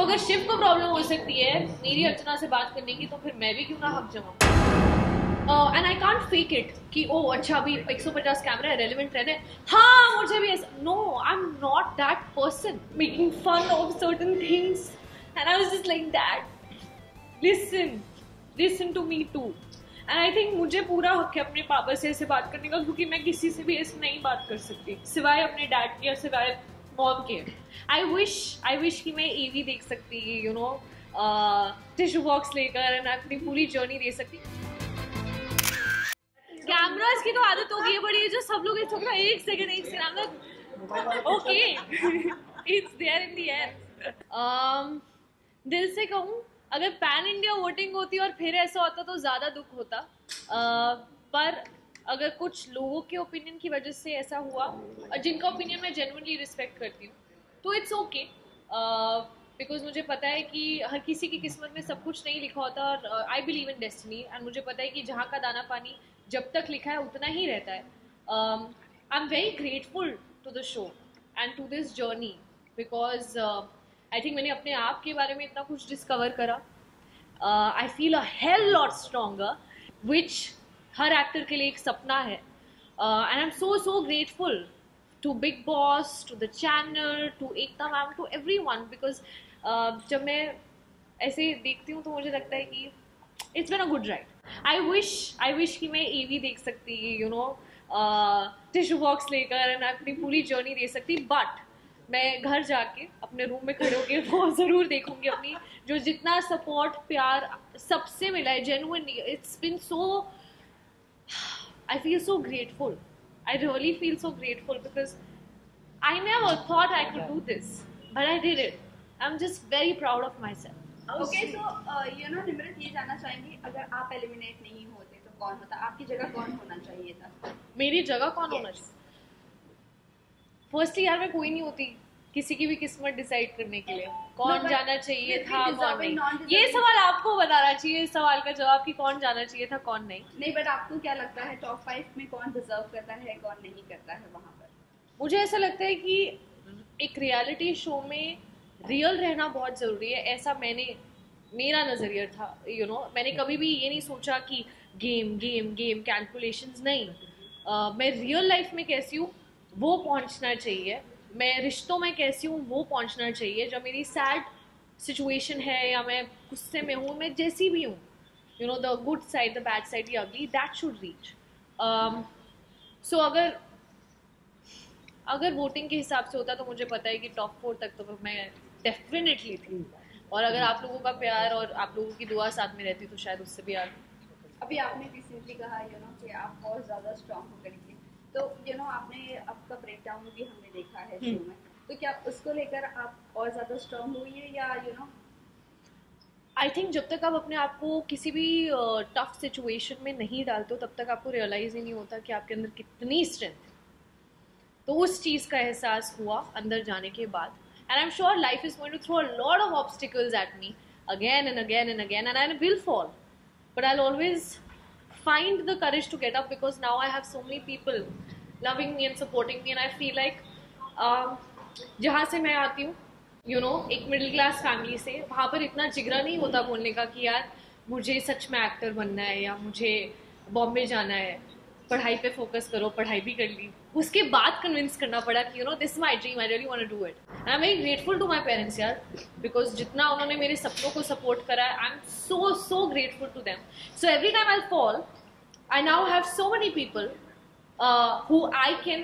तो अगर शिव को प्रॉब्लम हो सकती है मेरी अर्चना से बात करने की, तो फिर मैं भी क्यों ना हक जमाऊं। And I can't fake it कि ओ अच्छा अभी 150 कैमरा है, रेलिवेंट रहना है, हाँ मुझे भी ऐसा। No, I am not that person making fun of certain things and I was just like that. Listen to me too. And I think मुझे पूरा हक है अपने पापा से ऐसे बात करने का, क्योंकि मैं किसी से भी ऐसे नहीं बात कर सकती सिवाय अपने डैड के और सिवाय मॉम के। आई विश कि मैं एवी देख सकती, यू नो, टिश्यू बॉक्स लेकर एंड अपनी पूरी जर्नी दे सकती। कैमरास की तो आदत हो गई है बड़ी, जो सब लोग इस वक्त एक second okay it's there in the air. दिल से कहूँ, अगर पैन इंडिया वोटिंग होती और फिर ऐसा होता तो ज़्यादा दुख होता, पर अगर कुछ लोगों के ओपिनियन की वजह से ऐसा हुआ, जिनका ओपिनियन मैं जेन्युइनली रिस्पेक्ट करती हूँ, तो इट्स ओके, बिकॉज मुझे पता है कि हर किसी की किस्मत में सब कुछ नहीं लिखा होता, और I believe in destiny, and मुझे पता है कि जहाँ का दाना पानी जब तक लिखा है उतना ही रहता है। I am very grateful to the show and to this journey, because I think मैंने अपने आप के बारे में इतना कुछ डिस्कवर करा। I feel a hell lot stronger, which हर एक्टर के लिए एक सपना है। And I am so grateful to Bigg Boss, to the channel, to Ekta ma'am, to everyone, because जब मैं ऐसे देखती हूँ तो मुझे लगता है कि it's been a good ride. I wish कि मैं एवी देख सकती, यू नो, टिश्यू बॉक्स लेकर एंड अपनी पूरी जर्नी दे सकती, बट मैं घर जाके अपने रूम में खड़े होकर वो ज़रूर देखूंगी अपनी, जो जितना सपोर्ट प्यार सबसे मिला है genuinely, it's been so, I feel so grateful, I really feel so grateful because I never thought I could do this, but I did it. I'm just very proud of myself. Okay, so Nimrit ये जानना चाहेंगी, अगर आप eliminate नहीं होते तो कौन होता, आपकी जगह कौन होना चाहिए था? मेरी जगह कौन होना चाहिए? फर्स्टली यार मैं कोई नहीं होती किसी की भी किस्मत डिसाइड करने के लिए, कौन जाना चाहिए था कौन नहीं। ये सवाल आपको बताना चाहिए, इस सवाल का जवाब कि कौन जाना चाहिए था कौन नहीं। बट आपको क्या लगता है टॉप 5 में कौन डिजर्व करता है कौन नहीं करता है वहाँ पर? मुझे ऐसा लगता है कि एक रियलिटी शो में रियल रहना बहुत ज़रूरी है, ऐसा मेरा नज़रिया था, यू नो। मैंने कभी भी ये नहीं सोचा कि गेम कैलकुलेशंस नहीं। मैं रियल लाइफ में कैसी हूँ वो पहुँचना चाहिए, मैं रिश्तों में कैसी हूँ वो पहुँचना चाहिए, जब मेरी सैड सिचुएशन है या मैं गुस्से में हूँ, मैं जैसी भी हूँ, you know, the good side, the bad side, या अगली, दैट शुड रीच। सो अगर वोटिंग के हिसाब से होता तो मुझे पता है कि टॉप 4 तक तो मैं डेफिनेटली थी, और अगर आप लोगों का प्यार और आप लोगों की दुआ साथ में रहती तो शायद उससे भी आगे। अभी आपने रिसेंटली कहा कि आप बहुत ज़्यादा स्ट्रॉन्ग हो करेंगे, तो आपने आपका ब्रेक डाउन भी हमने देखा है शो में, तो क्या उसको लेकर आप और ज़्यादा स्ट्रॉन्ग हुई है, या आई थिंक जब तक आप अपने आप को किसी भी टफ सिचुएशन में नहीं डालते हो तब तक आपको रियलाइज़ ही नहीं होता कि आपके अंदर कितनी स्ट्रेंथ है। तो उस चीज़ का एहसास हुआ अंदर जाने के बाद, and I am sure life is going to throw a lot of obstacles at me again and again and I will fall, but I will always find the courage to get up, because now I have so many people loving me and supporting me, and I feel like जहाँ से मैं आती हूँ, you know, एक middle class family से, वहाँ पर इतना जिगरा नहीं होता बोलने का कि यार मुझे सच में एक्टर बनना है या मुझे बॉम्बे जाना है, पढ़ाई पे फोकस करो, पढ़ाई भी कर ली, उसके बाद कन्विंस करना पड़ा कि you know this my dream, I really want to do it. And I am very grateful to my parents यार, बिकॉज जितना उन्होंने मेरे सपनों को सपोर्ट करा है, I am so grateful to them. So every time I fall, I now have so many people who I can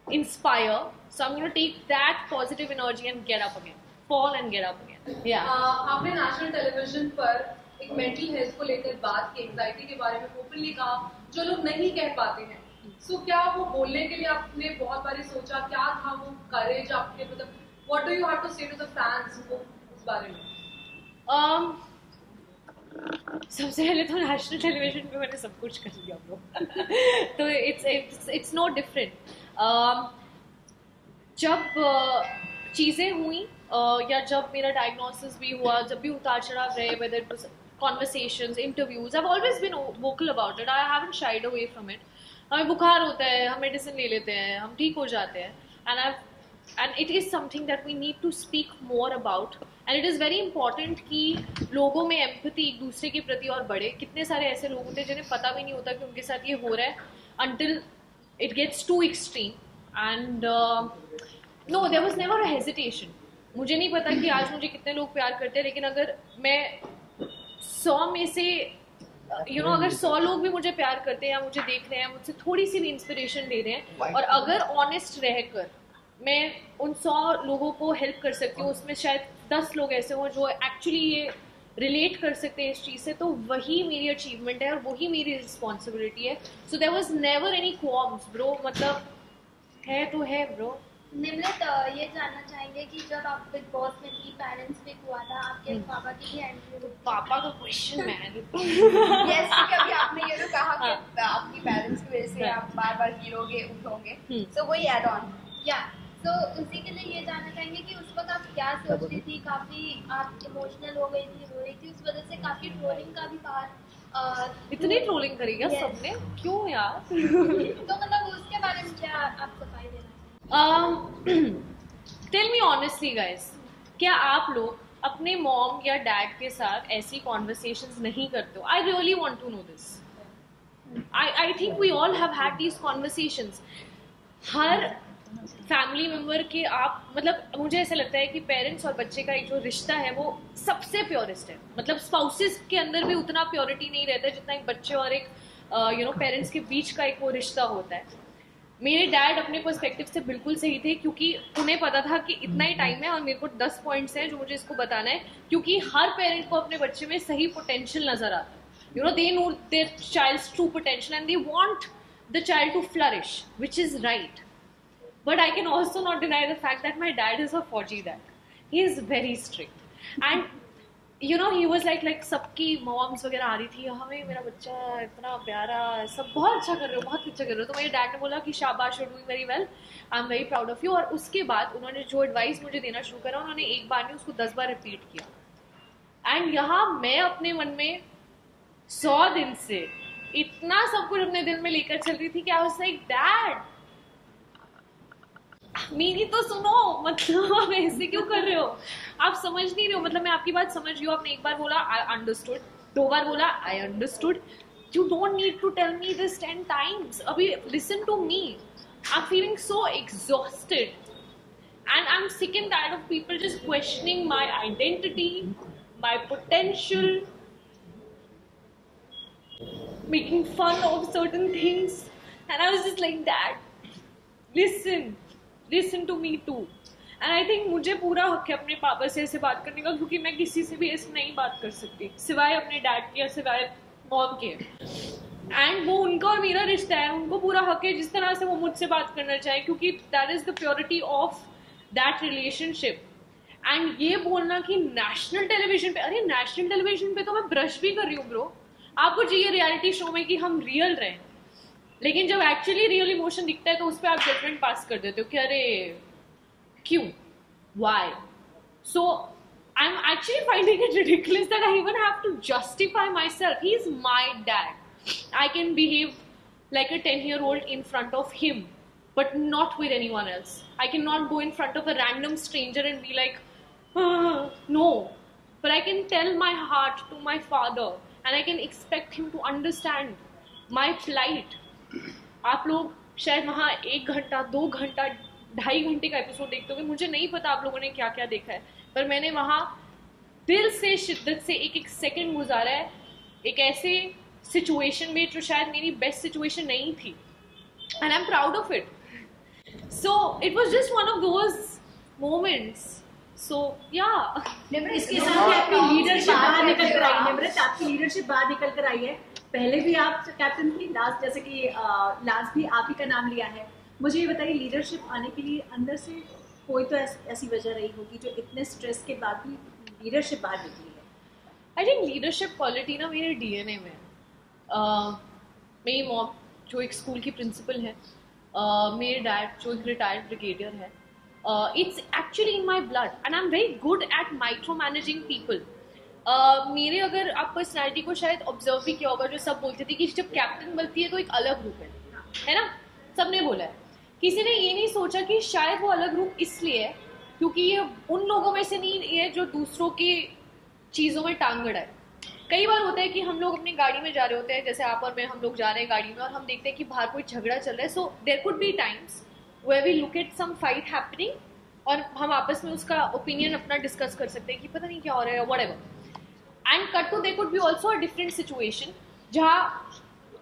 inspire, so I'm going to take that positive energy and get up again, fall and get up again. Yeah. आपने national television पर एक mental health को लेकर बात की, anxiety के बारे में ओपनली कहा, जो लोग नहीं कह पाते हैं। सो क्या वो बोलने के लिए आपने बहुत बारी सोचा, क्या था वो करेज आपके, मतलब what do you have to say to the fans उस बारे में? सबसे पहले तो नेशनल टेलीविजन पे मैंने सब कुछ कर लिया ब्रो तो इट्स नो डिफरेंट। जब चीज़ें हुई या जब मेरा डायग्नोसिस भी हुआ, जब भी उतार चढ़ाव रहे, whether it was conversations, interviews, I have always been vocal about it, I haven't shied away from it. हमें बुखार होता है, हम मेडिसिन ले लेते हैं, हम ठीक हो जाते हैं, and I and it is something that we need to speak more about, and it is very important कि लोगों में empathy एक दूसरे के प्रति और बढ़े. कितने सारे ऐसे लोग होते हैं जिन्हें पता भी नहीं होता कि उनके साथ ये हो रहा है until it gets too extreme. And no, there was never a hesitation. मुझे नहीं पता कि आज मुझे कितने लोग प्यार करते हैं, लेकिन अगर मैं 100 में से अगर 100 लोग भी मुझे प्यार करते हैं या मुझे देख रहे हैं, मुझसे थोड़ी सी भी इंस्पिरेशन ले रहे हैं, और अगर ऑनेस्ट रहकर मैं उन 100 लोगों को हेल्प कर सकती हूँ, उसमें शायद 10 लोग ऐसे हों जो एक्चुअली ये रिलेट कर सकते हैं इस चीज़ से, तो वही मेरी अचीवमेंट है और वही मेरी रिस्पॉन्सिबिलिटी है. So there was never any qualms bro, मतलब है तो है ब्रो. निमृत, ये जानना चाहेंगे कि जब आप बिग बॉस में थी, पेरेंट्स वीक हुआ था, आपके पापा की भी एंट्री. पापा का क्वेश्चन मैन. यस, कभी आपने ये तो कहा कि आपकी पेरेंट्स की वजह से आप बार बार गिरोगे उठोगे, सो वही ऐड ऑन. या तो उसी के लिए ये जानना चाहेंगे कि उस वक्त आप क्या सोच रही थी. काफी आप इमोशनल हो गई थी, रो रही थी, उस वजह से काफी ट्रोलिंग का भी बात. इतनी ट्रोलिंग करी क्या सबने, क्यों यार? तो मतलब उसके बारे में क्या आप सफाई देना? टेल मी ऑनेस्टली गाइस, क्या आप लोग अपने मॉम या डैड के साथ ऐसी कॉन्वर्सेशंस नहीं करते हो? I really want to know this. I think we all have had these conversations. हर फैमिली मेम्बर के आप, मतलब मुझे ऐसा लगता है कि पेरेंट्स और बच्चे का एक जो रिश्ता है वो सबसे प्योरेस्ट है. मतलब स्पाउसेस के अंदर भी उतना प्योरिटी नहीं रहता जितना एक बच्चे और एक पेरेंट्स के बीच का एक वो रिश्ता होता है. मेरे डैड अपने पर्सपेक्टिव से बिल्कुल सही थे, क्योंकि उन्हें पता था कि इतना ही टाइम है और मेरे को 10 पॉइंट्स हैं जो मुझे इसको बताना है, क्योंकि हर पेरेंट को अपने बच्चे में सही पोटेंशियल नजर आता है. They know their child's true potential and they want the child to flourish, which is right. But I can also not deny the fact that my dad is a Fauji dad. He is very strict. And he was like सबकी moms वगैरह आ रही थी, हमें मेरा बच्चा इतना प्यारा, सब बहुत अच्छा कर रहे हो, बहुत अच्छा कर रहे हो. तो मेरे डैड ने बोला कि शाबाश, you doing very well, I am very proud of you. और उसके बाद उन्होंने जो एडवाइस मुझे देना शुरू करा, उन्होंने एक बार नहीं, उसको 10 बार रिपीट किया. एंड यहाँ मैं अपने मन में 100 दिन से इतना सब कुछ अपने दिल में लेकर चल रही थी कि आई वाज लाइक, डैड मेरी तो सुनो, मतलब आप ऐसे क्यों कर रहे हो? आप समझ नहीं रहे हो. मतलब मैं आपकी बात समझ रही हूँ. आपने एक बार बोला आई अंडरस्टूड, 2 बार बोला I understood. You don't need to tell me this 10 times. अभी listen to me. I am feeling so exhausted and I am sick and tired of people just questioning my identity, my potential, making fun of certain things. And I was just like, dad listen to me too. And I think मुझे पूरा हक है अपने पापा से ऐसे बात करने का, क्योंकि मैं किसी से भी ऐसे नहीं बात कर सकती सिवाय अपने डैड के या सिवाय मॉम के. एंड वो उनका और मेरा रिश्ता है, उनको पूरा हक है जिस तरह से वो मुझसे बात करना चाहे, क्योंकि that is the purity of that relationship. And ये बोलना कि नेशनल टेलीविजन पे, अरे नेशनल टेलीविजन पे तो मैं ब्रश भी कर रही हूँ ब्रो. आपको चाहिए रियलिटी शो में कि हम रियल रहें, लेकिन जब एक्चुअली रियल इमोशन दिखता है तो उस पर आप जजमेंट पास कर देते हो कि अरे क्यों, why. So I am actually finding it ridiculous that I even have to justify myself. He is my dad. I can behave like a 10-year-old in front of him, but not with anyone else. I cannot go in front of a random stranger and be like, no. But I can tell my heart to my father and I can expect him to understand my plight. आप लोग शायद वहाँ 1 घंटा 2 घंटा 2.5 घंटे का episode देखते होंगे. मुझे नहीं पता आप लोगों ने क्या क्या देखा है, पर मैंने वहाँ दिल से शिद्दत से एक सेकंड गुजारा है, एक ऐसे सिचुएशन में जो शायद मेरी बेस्ट सिचुएशन नहीं थी. And I am proud of it. So it was just one of those moments. So yeah इसके साथ आपकी लीडरशिप बाहर निकल कर आई. निमृत, आपकी लीडरशिप बाहर निकल कर आई है. पहले भी आप कैप्टन थी, लास्ट जैसे कि लास्ट भी आप ही का नाम लिया है. मुझे ये बताइए, लीडरशिप आने के लिए अंदर से कोई तो ऐसी वजह रही होगी जो इतने स्ट्रेस के बाद भी लीडरशिप बाहर निकली है. आई थिंक लीडरशिप क्वालिटी ना मेरे डीएनए में. मेरी मॉम जो एक स्कूल की प्रिंसिपल है, मेरे डैड जो एक रिटायर्ड ब्रिगेडियर है. It's actually in my blood and I'm very good at micromanaging people. मेरे अगर आप पर्सनैलिटी को शायद ऑब्जर्व भी किया होगा, जो सब बोलते थे कि जब कैप्टन बनती है तो एक अलग रूप है ना. सबने बोला है किसी ने ये नहीं सोचा कि शायद वो अलग रूम इसलिए है क्योंकि ये उन लोगों में से नहीं है जो दूसरों की चीज़ों में टांग अड़ाए। कई बार होता है कि हम लोग अपनी गाड़ी में जा रहे होते हैं, जैसे आप और मैं, हम लोग जा रहे हैं गाड़ी में और हम देखते हैं कि बाहर कोई झगड़ा चल रहा है। So there could be times where we look at some fight happening और हम आपस में उसका ओपिनियन अपना डिस्कस कर सकते हैं कि पता नहीं क्या हो रहा है, whatever. And cut to there could be also a different situation जहाँ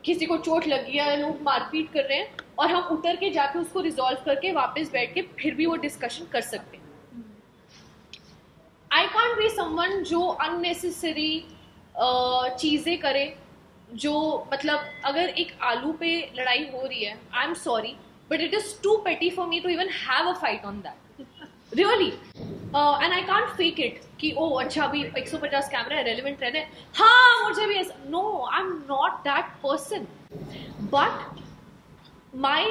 किसी को चोट लगी है, लोग मारपीट कर रहे हैं और हम उतर के जाके उसको रिजॉल्व करके वापस बैठ के फिर भी वो डिस्कशन कर सकते हैं। आई कांट बी समवन जो अननेसेसरी चीज़ें करे, जो मतलब अगर एक आलू पे लड़ाई हो रही है, I am sorry but it is too petty for me to even have a fight on that, really. And I can't fake it कि ओ अच्छा अभी 150 कैमरा है, रेलिवेंट रहने, हाँ मुझे भी ऐसा, no I am not that person. But my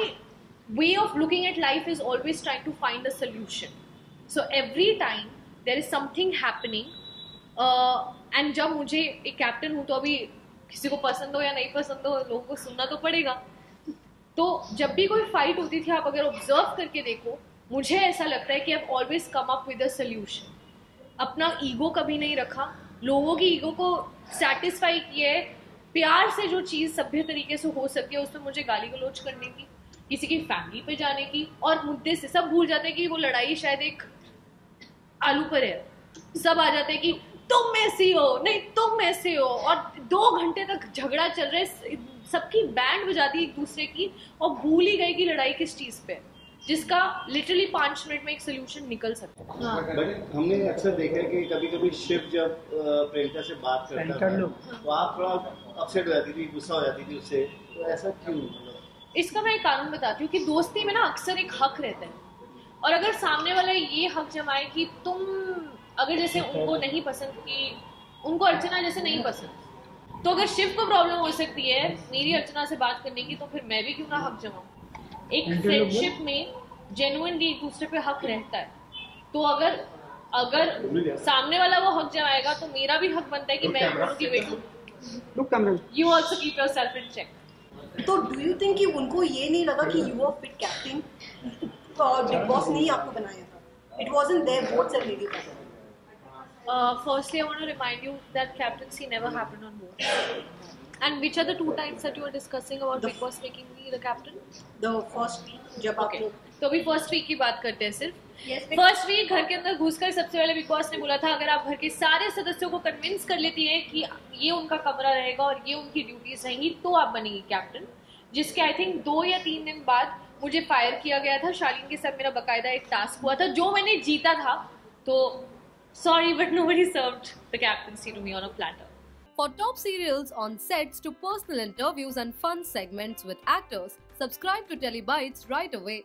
way of looking at life is always trying to find a solution. So every time there is something happening and जब मुझे एक कैप्टन हूँ तो अभी किसी को पसंद हो या नहीं पसंद हो लोगों को सुनना तो पड़ेगा। तो जब भी कोई फाइट होती थी, आप अगर ऑब्जर्व करके देखो, मुझे ऐसा लगता है कि I always come up with a solution. अपना ईगो कभी नहीं रखा, लोगों की ईगो को सेटिस्फाई किया है, प्यार से जो चीज़ सभ्य तरीके से हो सके उसमें मुझे गाली गलौज करने की, किसी की फैमिली पे जाने की, और मुद्दे से सब भूल जाते हैं कि वो लड़ाई शायद एक आलू पर है। सब आ जाते हैं कि तुम ऐसी हो, नहीं तुम ऐसे हो, और 2 घंटे तक झगड़ा चल रहा है, सबकी बैंड बजाती एक दूसरे की और भूल ही गए कि लड़ाई किस चीज पे, जिसका लिटरली 5 मिनट में एक सोल्यूशन निकल सकता है। हाँ। बट हमने अक्सर देखा है कि कभी कभी शिव जब प्रियंका से बात करता था तो आप थोड़ा अपसेट हो जाती थी, गुस्सा हो जाती थी उससे, तो ऐसा क्यों? इसका मैं एक कारण बताती हूँ कि दोस्ती में ना अक्सर एक हक रहता है, और अगर सामने वाला ये हक जमाए कि तुम अगर जैसे उनको नहीं पसंद, कि उनको अर्चना जैसे नहीं पसंद, तो अगर शिव को प्रॉब्लम हो सकती है मेरी अर्चना से बात करने की, तो फिर मैं भी क्यों ना हक जमाऊं। एक फ्रेंडशिप में जेन्युइनली एक दूसरे पे हक रहता है, तो अगर सामने वाला वो हक जमाएगा तो मेरा भी हक बनता है कि मैं उनकी बेटू। You also keep yourself in check. तो डू यू थिंक कि उनको ये नहीं लगा कि यू आर फिट कैप्टन, और बिग बॉस ने ही आपको बनाया था? It wasn't there both side lady. Firstly, I want to remind you that captaincy never happened on both. And which are the 2 times that you were discussing about Big Boss making me the captain? The first week जब आप Okay. लोग तो अभी first week की बात करते हैं सिर्फ। Yes, फर्स्ट वीक घर के अंदर घुसकर सबसे पहले बिग बॉस ने बोला था अगर आप घर के सारे सदस्यों को कन्विंस कर लेती हैं कि ये उनका कमरा रहेगा और ये उनकी ड्यूटीज रहेंगी तो आप बनेंगी कैप्टन। जिसके आई थिंक 2 या 3 दिन बाद मुझे फायर किया गया था। शालीन के साथ मेरा बकायदा एक टास्क हुआ था जो मैंने जीता था। तो sorry, but nobody served the captaincy to me on a platter. For top serials on sets to personal interviews and fun segments with actors, subscribe to Telebytes right away.